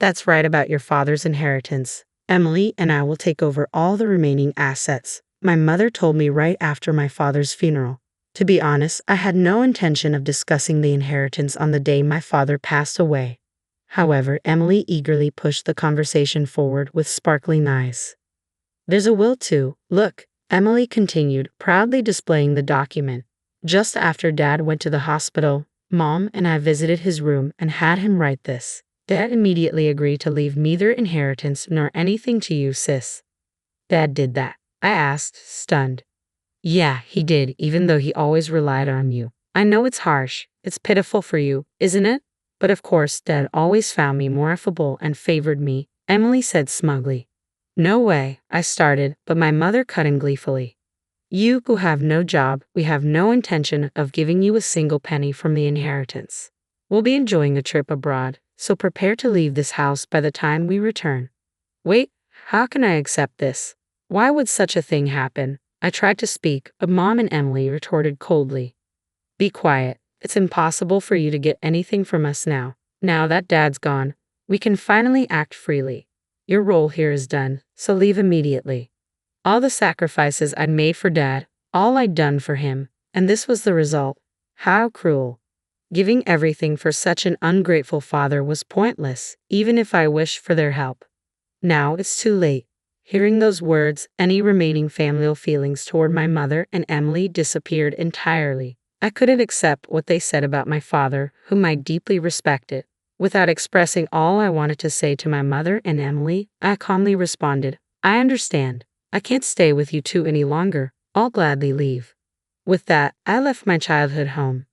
That's right about your father's inheritance. Emily and I will take over all the remaining assets. My mother told me right after my father's funeral. To be honest, I had no intention of discussing the inheritance on the day my father passed away. However, Emily eagerly pushed the conversation forward with sparkling eyes. There's a will too. Look, Emily continued, proudly displaying the document. Just after Dad went to the hospital, Mom and I visited his room and had him write this. Dad immediately agreed to leave neither inheritance nor anything to you, sis. Dad did that? I asked, stunned. Yeah, he did, even though he always relied on you. I know it's harsh. It's pitiful for you, isn't it? But of course, Dad always found me more affable and favored me, Emily said smugly. No way, I started, but my mother cut in gleefully. You who have no job, we have no intention of giving you a single penny from the inheritance. We'll be enjoying a trip abroad, so prepare to leave this house by the time we return. Wait, how can I accept this? Why would such a thing happen? I tried to speak, but Mom and Emily retorted coldly. Be quiet. It's impossible for you to get anything from us now. Now that Dad's gone, we can finally act freely. Your role here is done, so leave immediately. All the sacrifices I'd made for Dad, all I'd done for him, and this was the result. How cruel. Giving everything for such an ungrateful father was pointless, even if I wished for their help. Now it's too late. Hearing those words, any remaining familial feelings toward my mother and Emily disappeared entirely. I couldn't accept what they said about my father, whom I deeply respected. Without expressing all I wanted to say to my mother and Emily, I calmly responded, I understand. I can't stay with you two any longer. I'll gladly leave. With that, I left my childhood home.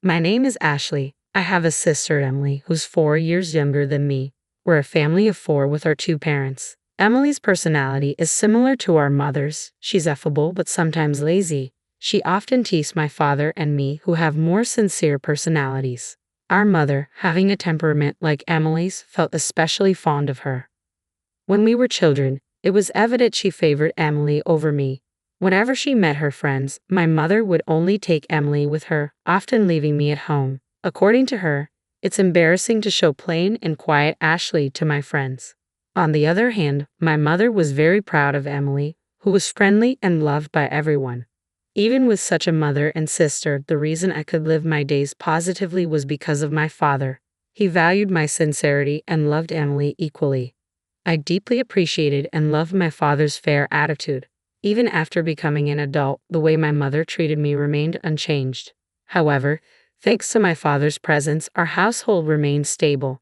My name is Ashley. I have a sister, Emily, who's 4 years younger than me. We're a family of 4 with our 2 parents. Emily's personality is similar to our mother's. She's affable but sometimes lazy. She often teases my father and me, who have more sincere personalities. Our mother, having a temperament like Emily's, felt especially fond of her. When we were children, it was evident she favored Emily over me. Whenever she met her friends, my mother would only take Emily with her, often leaving me at home. According to her, it's embarrassing to show plain and quiet Ashley to my friends. On the other hand, my mother was very proud of Emily, who was friendly and loved by everyone. Even with such a mother and sister, the reason I could live my days positively was because of my father. He valued my sincerity and loved Emily equally. I deeply appreciated and loved my father's fair attitude. Even after becoming an adult, the way my mother treated me remained unchanged. However, thanks to my father's presence, our household remained stable.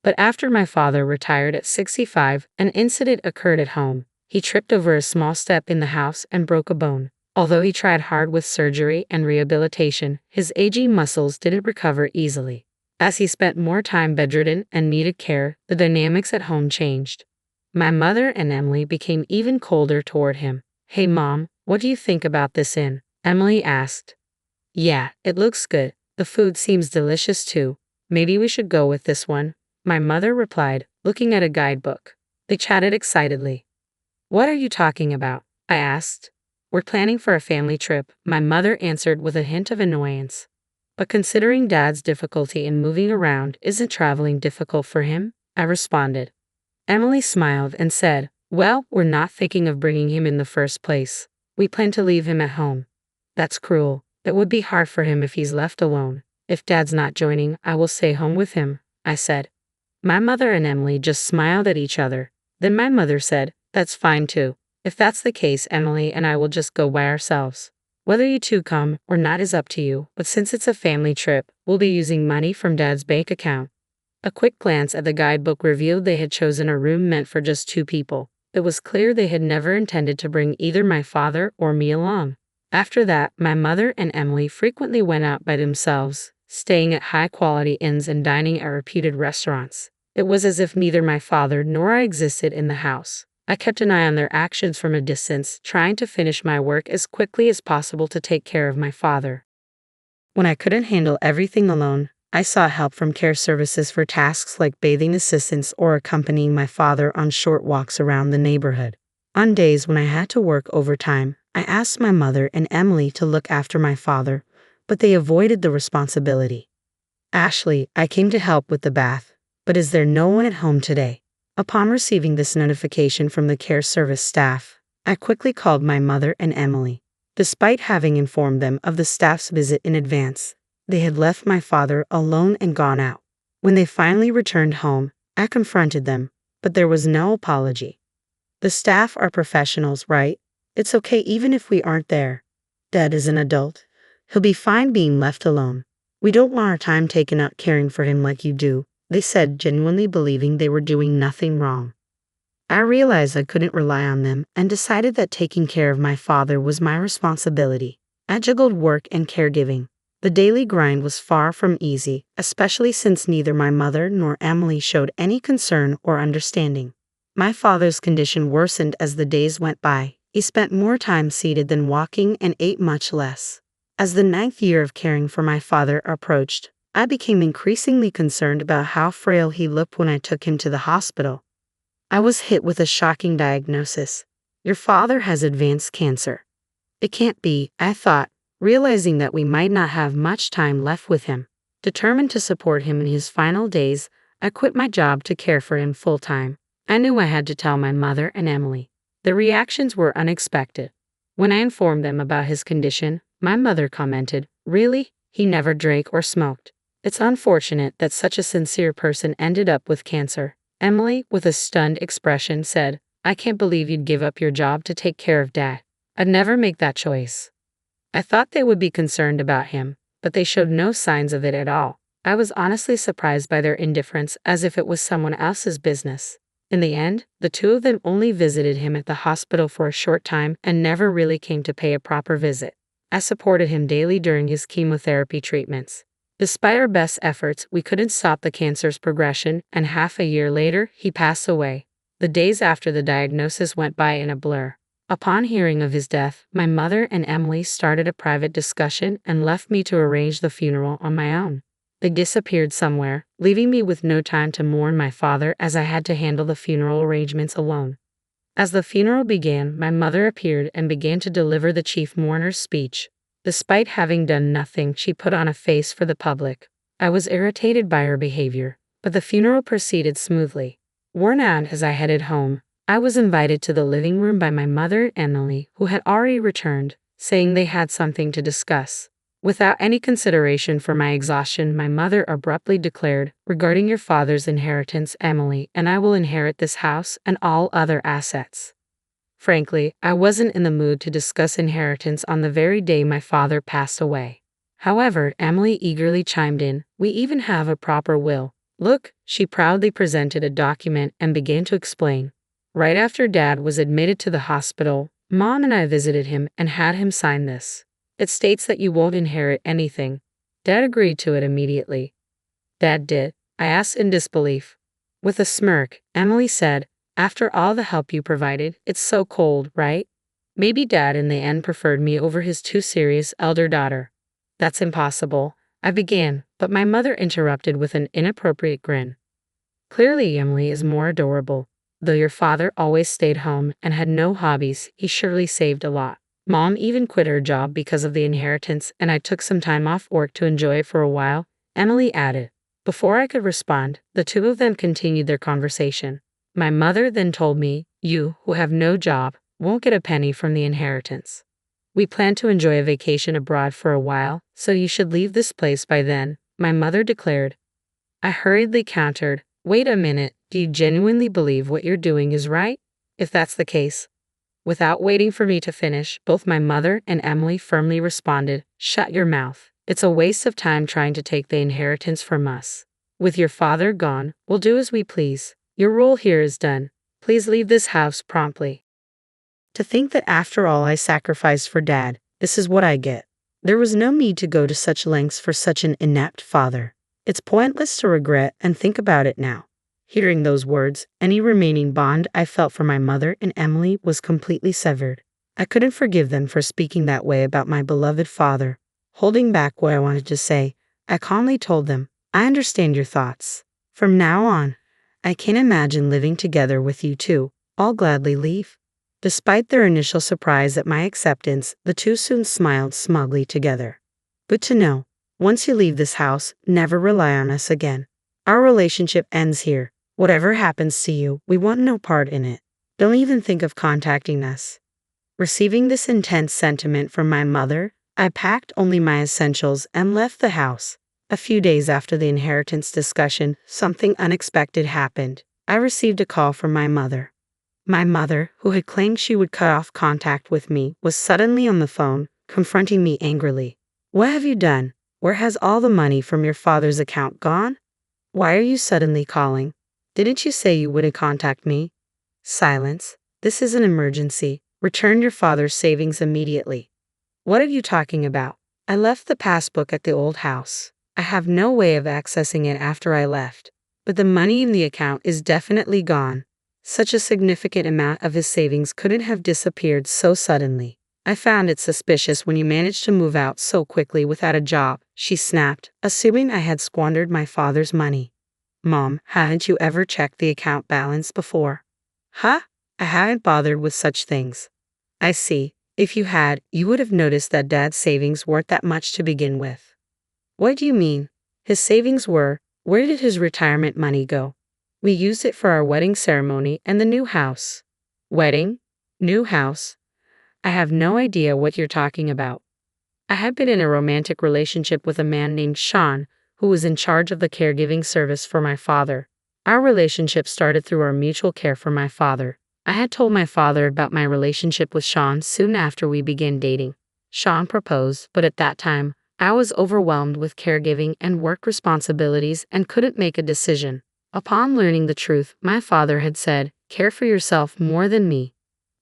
But after my father retired at 65, an incident occurred at home. He tripped over a small step in the house and broke a bone. Although he tried hard with surgery and rehabilitation, his aging muscles didn't recover easily. As he spent more time bedridden and needed care, the dynamics at home changed. My mother and Emily became even colder toward him. Hey Mom, what do you think about this inn? Emily asked. Yeah, it looks good. The food seems delicious too. Maybe we should go with this one. My mother replied, looking at a guidebook. They chatted excitedly. What are you talking about? I asked. We're planning for a family trip, my mother answered with a hint of annoyance. But considering Dad's difficulty in moving around, isn't traveling difficult for him? I responded. Emily smiled and said, well, we're not thinking of bringing him in the first place. We plan to leave him at home. That's cruel. It would be hard for him if he's left alone. If Dad's not joining, I will stay home with him, I said. My mother and Emily just smiled at each other. Then my mother said, that's fine too. If that's the case, Emily and I will just go by ourselves. Whether you two come or not is up to you, but since it's a family trip, we'll be using money from Dad's bank account. A quick glance at the guidebook revealed they had chosen a room meant for just 2 people. It was clear they had never intended to bring either my father or me along. After that, my mother and Emily frequently went out by themselves, staying at high-quality inns and dining at reputed restaurants. It was as if neither my father nor I existed in the house. I kept an eye on their actions from a distance, trying to finish my work as quickly as possible to take care of my father. When I couldn't handle everything alone, I sought help from care services for tasks like bathing assistance or accompanying my father on short walks around the neighborhood. On days when I had to work overtime, I asked my mother and Emily to look after my father, but they avoided the responsibility. Ashley, I came to help with the bath. But is there no one at home today? Upon receiving this notification from the care service staff, I quickly called my mother and Emily. Despite having informed them of the staff's visit in advance, they had left my father alone and gone out. When they finally returned home, I confronted them, but there was no apology. The staff are professionals, right? It's okay even if we aren't there. Dad is an adult. He'll be fine being left alone. We don't want our time taken up caring for him like you do, they said, genuinely believing they were doing nothing wrong. I realized I couldn't rely on them and decided that taking care of my father was my responsibility. I juggled work and caregiving. The daily grind was far from easy, especially since neither my mother nor Emily showed any concern or understanding. My father's condition worsened as the days went by. He spent more time seated than walking and ate much less. As the 9th year of caring for my father approached, I became increasingly concerned about how frail he looked when I took him to the hospital. I was hit with a shocking diagnosis. Your father has advanced cancer. It can't be, I thought, realizing that we might not have much time left with him. Determined to support him in his final days, I quit my job to care for him full-time. I knew I had to tell my mother and Emily. The reactions were unexpected. When I informed them about his condition, my mother commented, "Really? He never drank or smoked. It's unfortunate that such a sincere person ended up with cancer." Emily, with a stunned expression, said, "I can't believe you'd give up your job to take care of Dad. I'd never make that choice." I thought they would be concerned about him, but they showed no signs of it at all. I was honestly surprised by their indifference, as if it was someone else's business. In the end, the two of them only visited him at the hospital for a short time and never really came to pay a proper visit. I supported him daily during his chemotherapy treatments. Despite our best efforts, we couldn't stop the cancer's progression, and half a year later, he passed away. The days after the diagnosis went by in a blur. Upon hearing of his death, my mother and Emily started a private discussion and left me to arrange the funeral on my own. They disappeared somewhere, leaving me with no time to mourn my father, as I had to handle the funeral arrangements alone. As the funeral began, my mother appeared and began to deliver the chief mourner's speech. Despite having done nothing, she put on a face for the public. I was irritated by her behavior, but the funeral proceeded smoothly. Worn out as I headed home, I was invited to the living room by my mother and Emily, who had already returned, saying they had something to discuss. Without any consideration for my exhaustion, my mother abruptly declared, "Regarding your father's inheritance, Emily and I will inherit this house and all other assets." Frankly, I wasn't in the mood to discuss inheritance on the very day my father passed away. However, Emily eagerly chimed in, "We even have a proper will. Look," she proudly presented a document and began to explain. "Right after Dad was admitted to the hospital, Mom and I visited him and had him sign this. It states that you won't inherit anything." Dad agreed to it immediately. "Dad did?" I asked in disbelief. With a smirk, Emily said, "After all the help you provided, it's so cold, right? Maybe Dad in the end preferred me over his too serious elder daughter." "That's impossible," I began, but my mother interrupted with an inappropriate grin. "Clearly Emily is more adorable. Though your father always stayed home and had no hobbies, he surely saved a lot. Mom even quit her job because of the inheritance, and I took some time off work to enjoy it for a while," Emily added. Before I could respond, the two of them continued their conversation. My mother then told me, "You, who have no job, won't get a penny from the inheritance. We plan to enjoy a vacation abroad for a while, so you should leave this place by then," my mother declared. I hurriedly countered, "Wait a minute, do you genuinely believe what you're doing is right? If that's the case." Without waiting for me to finish, both my mother and Emily firmly responded, "Shut your mouth. It's a waste of time trying to take the inheritance from us. With your father gone, we'll do as we please. Your role here is done. Please leave this house promptly." To think that after all I sacrificed for Dad, this is what I get. There was no need to go to such lengths for such an inept father. It's pointless to regret and think about it now. Hearing those words, any remaining bond I felt for my mother and Emily was completely severed. I couldn't forgive them for speaking that way about my beloved father. Holding back what I wanted to say, I calmly told them, "I understand your thoughts. From now on, I can't imagine living together with you two. I'll gladly leave." Despite their initial surprise at my acceptance, the two soon smiled smugly together. "Good to know. Once you leave this house, never rely on us again. Our relationship ends here. Whatever happens to you, we want no part in it. Don't even think of contacting us." Receiving this intense sentiment from my mother, I packed only my essentials and left the house. A few days after the inheritance discussion, something unexpected happened. I received a call from my mother. My mother, who had claimed she would cut off contact with me, was suddenly on the phone, confronting me angrily. "What have you done? Where has all the money from your father's account gone? Why are you suddenly calling? Didn't you say you wouldn't contact me?" Silence. "This is an emergency. Return your father's savings immediately." "What are you talking about? I left the passbook at the old house. I have no way of accessing it after I left. But the money in the account is definitely gone. Such a significant amount of his savings couldn't have disappeared so suddenly. I found it suspicious when you managed to move out so quickly without a job," she snapped, assuming I had squandered my father's money. "Mom, hadn't you ever checked the account balance before?" "Huh? I haven't bothered with such things." "I see. If you had, you would have noticed that Dad's savings weren't that much to begin with." "What do you mean? His savings were? Where did his retirement money go?" "We used it for our wedding ceremony and the new house." "Wedding? New house? I have no idea what you're talking about." I had been in a romantic relationship with a man named Sean, who was in charge of the caregiving service for my father. Our relationship started through our mutual care for my father. I had told my father about my relationship with Sean soon after we began dating. Sean proposed, but at that time, I was overwhelmed with caregiving and work responsibilities and couldn't make a decision. Upon learning the truth, my father had said, "Care for yourself more than me.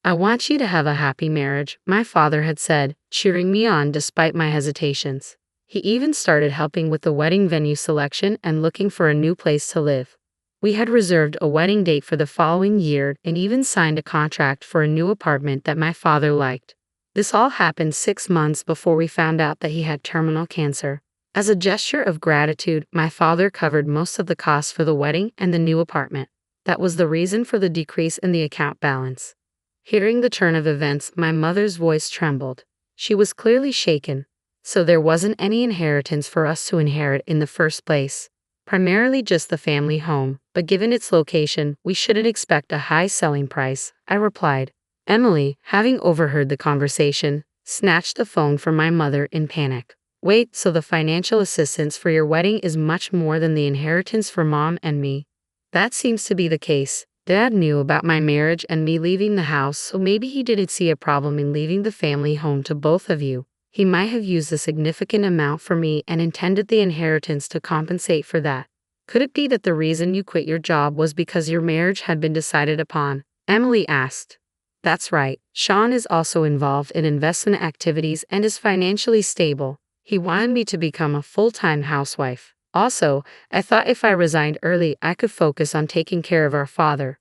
I want you to have a happy marriage," my father had said, cheering me on despite my hesitations. He even started helping with the wedding venue selection and looking for a new place to live. We had reserved a wedding date for the following year and even signed a contract for a new apartment that my father liked. This all happened 6 months before we found out that he had terminal cancer. As a gesture of gratitude, my father covered most of the costs for the wedding and the new apartment. That was the reason for the decrease in the account balance. Hearing the turn of events, my mother's voice trembled. She was clearly shaken. So there wasn't any inheritance for us to inherit in the first place. Primarily just the family home, but given its location, we shouldn't expect a high selling price, I replied. Emily, having overheard the conversation, snatched the phone from my mother in panic. "Wait, so the financial assistance for your wedding is much more than the inheritance for Mom and me?" "That seems to be the case. Dad knew about my marriage and me leaving the house, so maybe he didn't see a problem in leaving the family home to both of you. He might have used a significant amount for me and intended the inheritance to compensate for that. Could it be that the reason you quit your job was because your marriage had been decided upon?" Emily asked. "That's right. Sean is also involved in investment activities and is financially stable. He wanted me to become a full-time housewife. Also, I thought if I resigned early, I could focus on taking care of our father."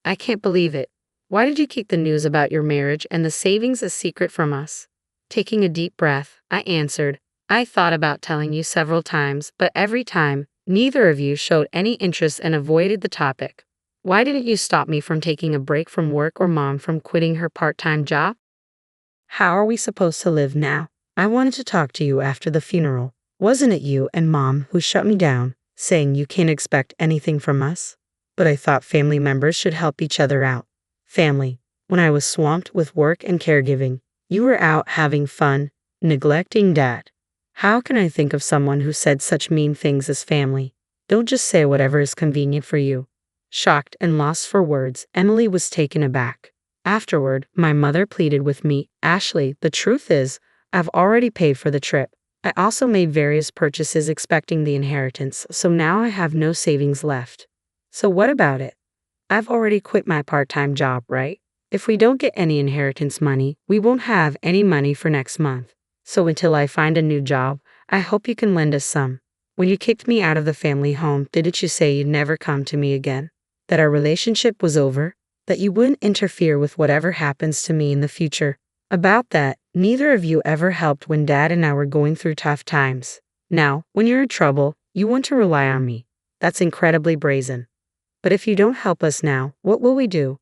"I can't believe it. Why did you keep the news about your marriage and the savings a secret from us?" Taking a deep breath, I answered, "I thought about telling you several times, but every time, neither of you showed any interest and avoided the topic. Why didn't you stop me from taking a break from work or Mom from quitting her part-time job?" "How are we supposed to live now? I wanted to talk to you after the funeral. Wasn't it you and Mom who shut me down, saying you can't expect anything from us? But I thought family members should help each other out. Family. When I was swamped with work and caregiving, you were out having fun, neglecting Dad. How can I think of someone who said such mean things as family? Don't just say whatever is convenient for you." Shocked and lost for words, Emily was taken aback. Afterward, my mother pleaded with me, "Ashley, the truth is, I've already paid for the trip. I also made various purchases expecting the inheritance, so now I have no savings left." "So what about it? I've already quit my part-time job, right? If we don't get any inheritance money, we won't have any money for next month. So until I find a new job, I hope you can lend us some. When you kicked me out of the family home, didn't you say you'd never come to me again? That our relationship was over? That you wouldn't interfere with whatever happens to me in the future? About that, neither of you ever helped when Dad and I were going through tough times. Now, when you're in trouble, you want to rely on me. That's incredibly brazen. But if you don't help us now, what will we do?"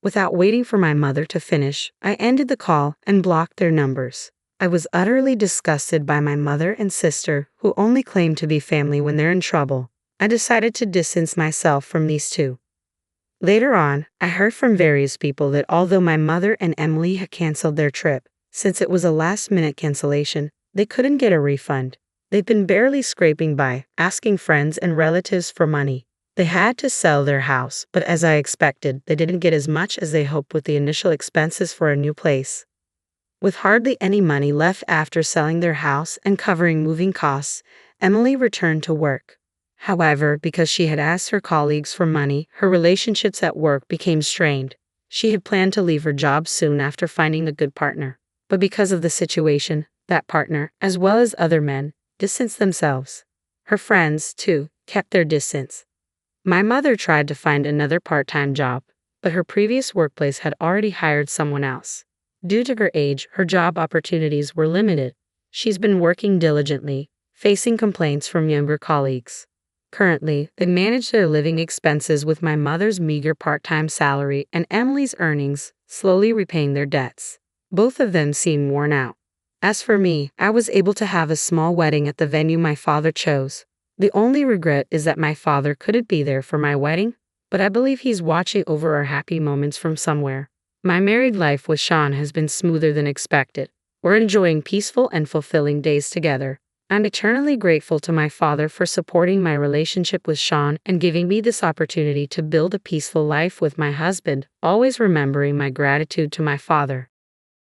Without waiting for my mother to finish, I ended the call and blocked their numbers. I was utterly disgusted by my mother and sister, who only claim to be family when they're in trouble. I decided to distance myself from these two. Later on, I heard from various people that although my mother and Emily had canceled their trip, since it was a last-minute cancellation, they couldn't get a refund. They'd been barely scraping by, asking friends and relatives for money. They had to sell their house, but as I expected, they didn't get as much as they hoped with the initial expenses for a new place. With hardly any money left after selling their house and covering moving costs, Emily returned to work. However, because she had asked her colleagues for money, her relationships at work became strained. She had planned to leave her job soon after finding a good partner. But because of the situation, that partner, as well as other men, distanced themselves. Her friends, too, kept their distance. My mother tried to find another part-time job, but her previous workplace had already hired someone else. Due to her age, her job opportunities were limited. She's been working diligently, facing complaints from younger colleagues. Currently, they manage their living expenses with my mother's meager part-time salary and Emily's earnings, slowly repaying their debts. Both of them seem worn out. As for me, I was able to have a small wedding at the venue my father chose. The only regret is that my father couldn't be there for my wedding, but I believe he's watching over our happy moments from somewhere. My married life with Sean has been smoother than expected. We're enjoying peaceful and fulfilling days together. I'm eternally grateful to my father for supporting my relationship with Sean and giving me this opportunity to build a peaceful life with my husband, always remembering my gratitude to my father.